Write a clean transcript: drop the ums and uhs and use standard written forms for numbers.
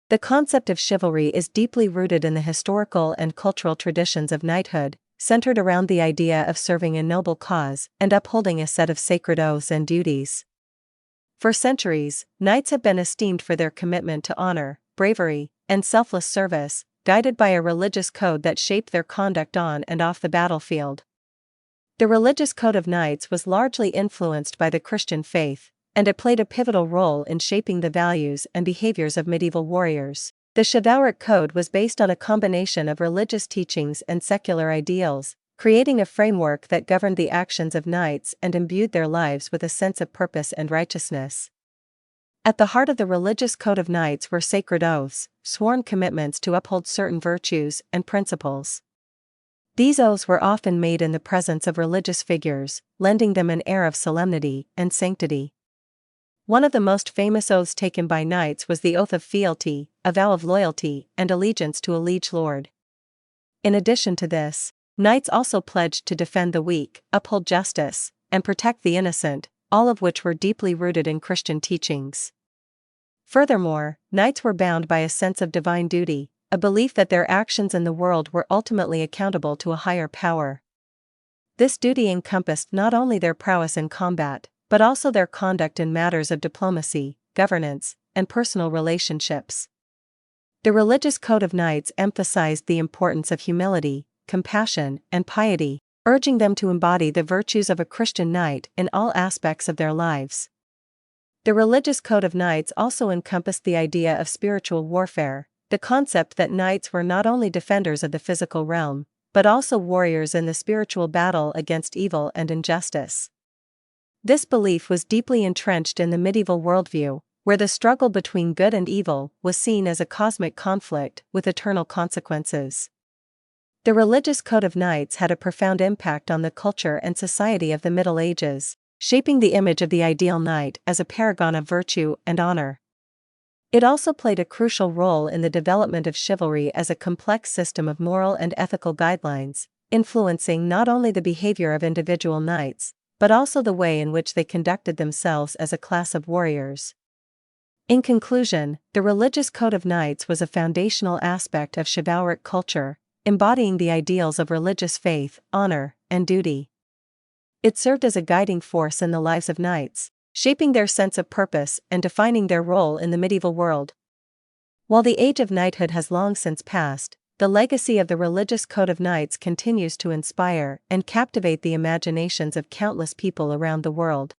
The concept of chivalry is deeply rooted in the historical and cultural traditions of knighthood, centered around the idea of serving a noble cause and upholding a set of sacred oaths and duties. For centuries, knights have been esteemed for their commitment to honor, bravery, and selfless service, guided by a religious code that shaped their conduct on and off the battlefield. The religious code of knights was largely influenced by the Christian faith, and it played a pivotal role in shaping the values and behaviors of medieval warriors. The chivalric code was based on a combination of religious teachings and secular ideals, creating a framework that governed the actions of knights and imbued their lives with a sense of purpose and righteousness. At the heart of the religious code of knights were sacred oaths, sworn commitments to uphold certain virtues and principles. These oaths were often made in the presence of religious figures, lending them an air of solemnity and sanctity. One of the most famous oaths taken by knights was the oath of fealty, a vow of loyalty and allegiance to a liege lord. In addition to this, knights also pledged to defend the weak, uphold justice, and protect the innocent, all of which were deeply rooted in Christian teachings. Furthermore, knights were bound by a sense of divine duty, a belief that their actions in the world were ultimately accountable to a higher power. This duty encompassed not only their prowess in combat, but also their conduct in matters of diplomacy, governance, and personal relationships. The religious code of knights emphasized the importance of humility, compassion, and piety, urging them to embody the virtues of a Christian knight in all aspects of their lives. The religious code of knights also encompassed the idea of spiritual warfare, the concept that knights were not only defenders of the physical realm, but also warriors in the spiritual battle against evil and injustice. This belief was deeply entrenched in the medieval worldview, where the struggle between good and evil was seen as a cosmic conflict with eternal consequences. The religious code of knights had a profound impact on the culture and society of the Middle Ages, shaping the image of the ideal knight as a paragon of virtue and honor. It also played a crucial role in the development of chivalry as a complex system of moral and ethical guidelines, influencing not only the behavior of individual knights, but also the way in which they conducted themselves as a class of warriors. In conclusion, the religious code of knights was a foundational aspect of chivalric culture, embodying the ideals of religious faith, honor, and duty. It served as a guiding force in the lives of knights, shaping their sense of purpose and defining their role in the medieval world. While the age of knighthood has long since passed, the legacy of the religious code of knights continues to inspire and captivate the imaginations of countless people around the world.